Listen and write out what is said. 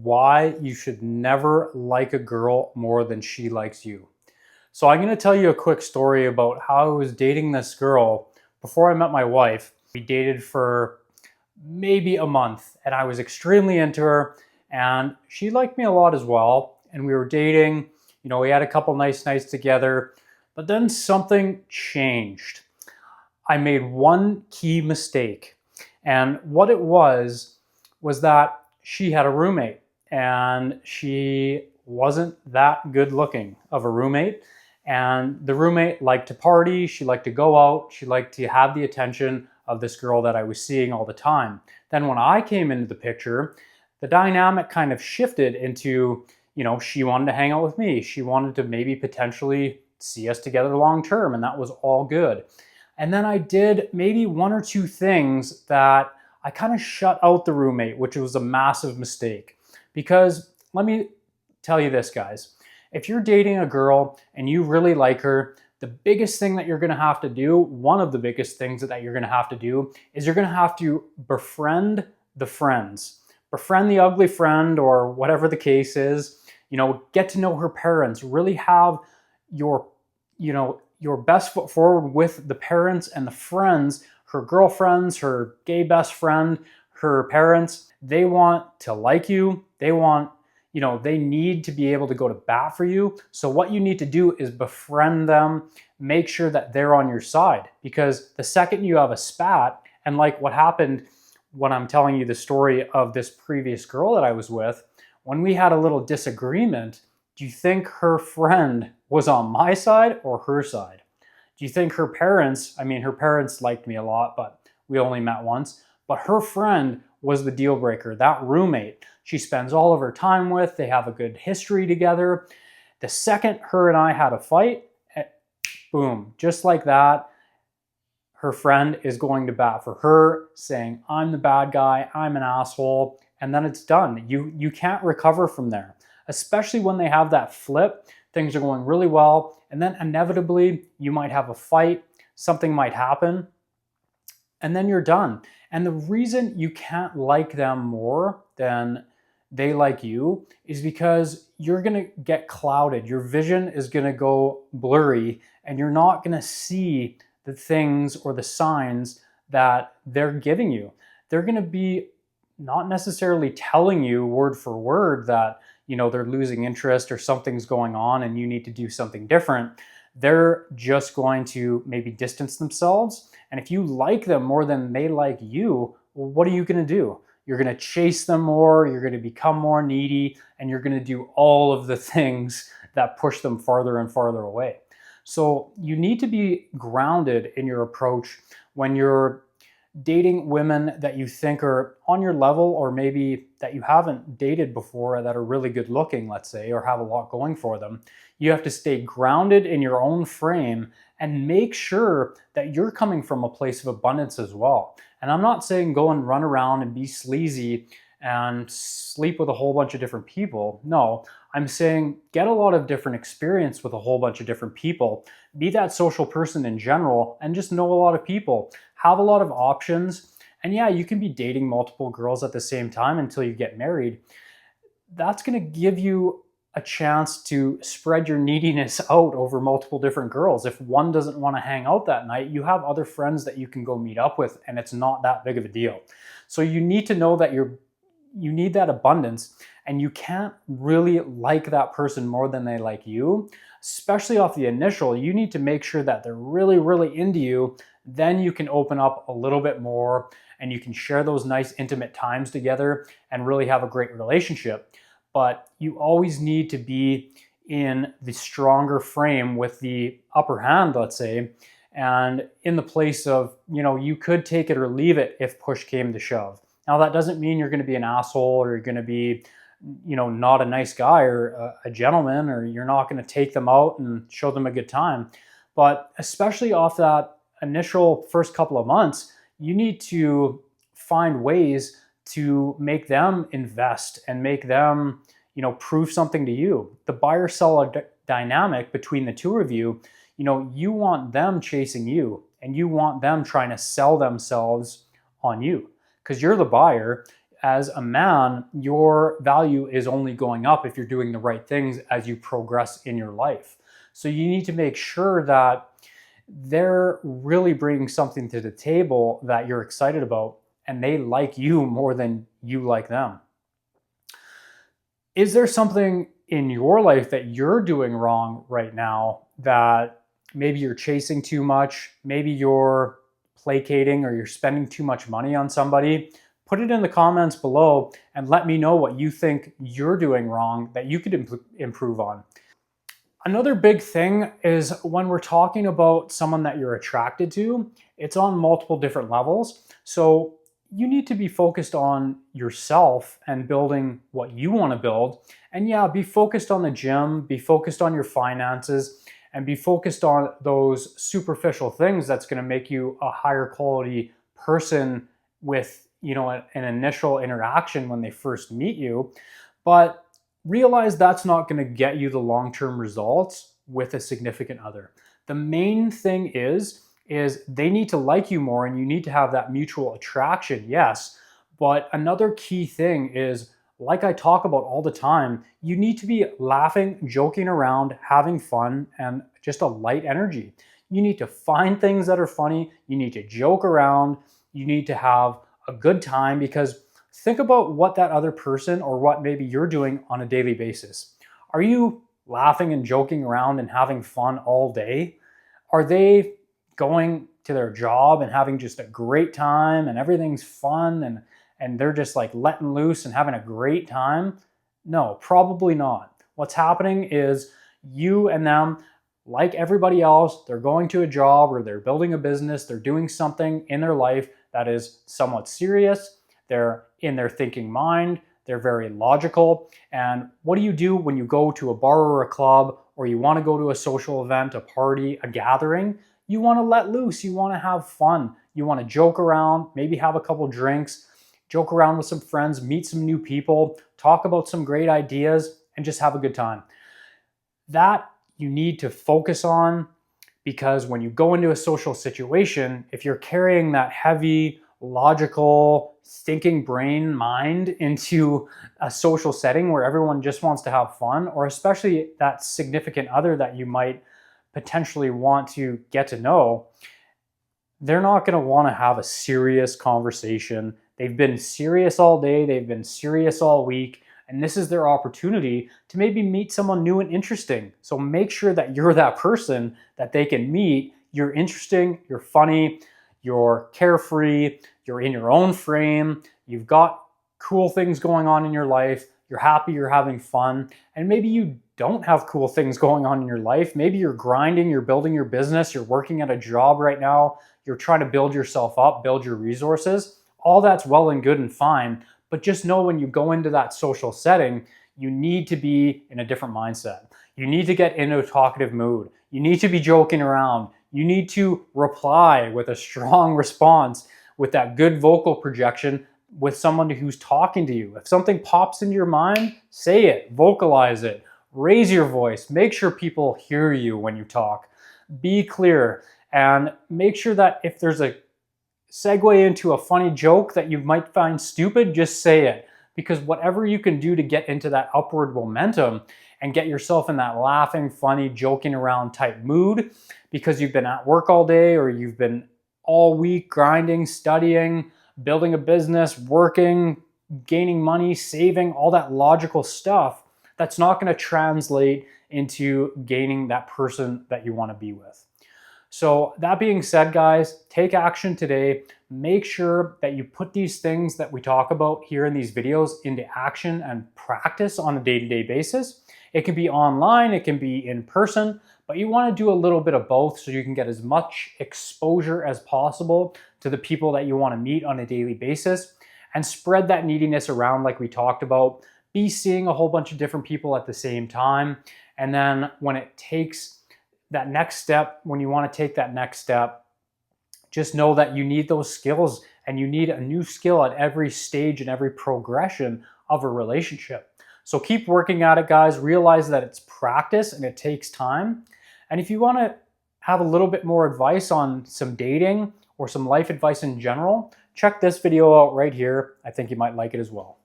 Why you should never like a girl more than she likes you. So I'm going to tell you a quick story about how I was dating this girl before I met my wife. We dated for maybe a month and I was extremely into her and she liked me a lot as well. And we were dating, we had a couple nice nights together, but then something changed. I made one key mistake. And what it was that she had a roommate and she wasn't that good looking of a roommate. And the roommate liked to party, she liked to go out, she liked to have the attention of this girl that I was seeing all the time. Then when I came into the picture, the dynamic kind of shifted into, she wanted to hang out with me. She wanted to maybe potentially see us together long term, and that was all good. And then I did maybe one or two things that I kind of shut out the roommate, which was a massive mistake. Because let me tell you this, guys. If you're dating a girl and you really like her, the biggest thing that you're going to have to do, one of the biggest things that you're going to have to do, is you're going to have to befriend the friends. Befriend the ugly friend or whatever the case is. Get to know her parents. Really have your best foot forward with the parents and the friends, her girlfriends, her gay best friend, her parents. They want to like you. They need to be able to go to bat for you. So what you need to do is befriend them, make sure that they're on your side. Because the second you have a spat, and like what happened when I'm telling you the story of this previous girl that I was with, when we had a little disagreement, do you think her friend was on my side or her side? Do you think her parents liked me a lot, but we only met once, but her friend was the deal breaker, that roommate she spends all of her time with, they have a good history together. The second her and I had a fight, boom, just like that, her friend is going to bat for her, saying, I'm the bad guy, I'm an asshole, and then it's done. You can't recover from there, especially when they have that flip. Things are going really well, and then inevitably you might have a fight, something might happen, and then you're done. And the reason you can't like them more than they like you is because you're going to get clouded. Your vision is going to go blurry, and you're not going to see the things or the signs that they're giving you. They're going to be not necessarily telling you word for word that they're losing interest or something's going on and you need to do something different. They're just going to maybe distance themselves. And if you like them more than they like you, well, what are you going to do? You're going to chase them more, you're going to become more needy, and you're going to do all of the things that push them farther and farther away. So you need to be grounded in your approach when you're dating women that you think are on your level, or maybe that you haven't dated before, that are really good looking, let's say, or have a lot going for them. You have to stay grounded in your own frame and make sure that you're coming from a place of abundance as well. And I'm not saying go and run around and be sleazy and sleep with a whole bunch of different people. No, I'm saying get a lot of different experience with a whole bunch of different people. Be that social person in general and just know a lot of people. Have a lot of options. And yeah, you can be dating multiple girls at the same time until you get married. That's going to give you a chance to spread your neediness out over multiple different girls. If one doesn't want to hang out that night, you have other friends that you can go meet up with, and it's not that big of a deal. So you need to know that you need that abundance, and you can't really like that person more than they like you, especially off the initial. You need to make sure that they're really, really into you. Then you can open up a little bit more and you can share those nice intimate times together and really have a great relationship. But you always need to be in the stronger frame with the upper hand, let's say, and in the place of, you could take it or leave it if push came to shove. Now, that doesn't mean you're going to be an asshole or you're going to be, not a nice guy or a gentleman, or you're not going to take them out and show them a good time. But especially off that initial first couple of months, you need to find ways to make them invest and make them, prove something to you. The buyer-seller dynamic between the two of you, you want them chasing you and you want them trying to sell themselves on you because you're the buyer. as a man, your value is only going up if you're doing the right things as you progress in your life. So you need to make sure that they're really bringing something to the table that you're excited about and they like you more than you like them. Is there something in your life that you're doing wrong right now that maybe you're chasing too much, maybe you're placating or you're spending too much money on somebody? Put it in the comments below and let me know what you think you're doing wrong that you could improve on. Another big thing is when we're talking about someone that you're attracted to, it's on multiple different levels. So you need to be focused on yourself and building what you want to build. And yeah, be focused on the gym, be focused on your finances, and be focused on those superficial things that's going to make you a higher quality person with, an initial interaction when they first meet you. But realize that's not going to get you the long-term results with a significant other. The main thing is they need to like you more and you need to have that mutual attraction, yes. But another key thing is, like I talk about all the time, you need to be laughing, joking around, having fun, and just a light energy. You need to find things that are funny. You need to joke around. You need to have a good time, because think about what that other person or what maybe you're doing on a daily basis. Are you laughing and joking around and having fun all day? Are they going to their job and having just a great time and everything's fun and they're just like letting loose and having a great time? No, probably not. What's happening is you and them, like everybody else, they're going to a job or they're building a business, they're doing something in their life that is somewhat serious. They're in their thinking mind. They're very logical. And what do you do when you go to a bar or a club, or you want to go to a social event, a party, a gathering? You want to let loose. You want to have fun. You want to joke around, maybe have a couple drinks, joke around with some friends, meet some new people, talk about some great ideas, and just have a good time. That you need to focus on, because when you go into a social situation, if you're carrying that heavy, logical, thinking brain mind into a social setting where everyone just wants to have fun, or especially that significant other that you might potentially want to get to know, they're not going to want to have a serious conversation. They've been serious all day, they've been serious all week, and this is their opportunity to maybe meet someone new and interesting. So make sure that you're that person that they can meet. You're interesting, you're funny, you're carefree, you're in your own frame, you've got cool things going on in your life, you're happy, you're having fun, and maybe you don't have cool things going on in your life. Maybe you're grinding, you're building your business, you're working at a job right now, you're trying to build yourself up, build your resources. All that's well and good and fine, but just know when you go into that social setting, you need to be in a different mindset. You need to get into a talkative mood. You need to be joking around. You need to reply with a strong response, with that good vocal projection, with someone who's talking to you. If something pops into your mind, say it, vocalize it, raise your voice, make sure people hear you when you talk. Be clear, and make sure that if there's a segue into a funny joke that you might find stupid, just say it. Because whatever you can do to get into that upward momentum and get yourself in that laughing, funny, joking around type mood, because you've been at work all day or you've been all week grinding, studying, building a business, working, gaining money, saving, all that logical stuff, that's not going to translate into gaining that person that you want to be with. So that being said, guys, take action today. Make sure that you put these things that we talk about here in these videos into action and practice on a day-to-day basis. It can be online, it can be in person, but you want to do a little bit of both so you can get as much exposure as possible to the people that you want to meet on a daily basis, and spread that neediness around like we talked about. Be seeing a whole bunch of different people at the same time, and then when it takes that next step, when you want to take that next step, just know that you need those skills, and you need a new skill at every stage and every progression of a relationship. So keep working at it, guys. Realize that it's practice and it takes time. And if you want to have a little bit more advice on some dating or some life advice in general, check this video out right here. I think you might like it as well.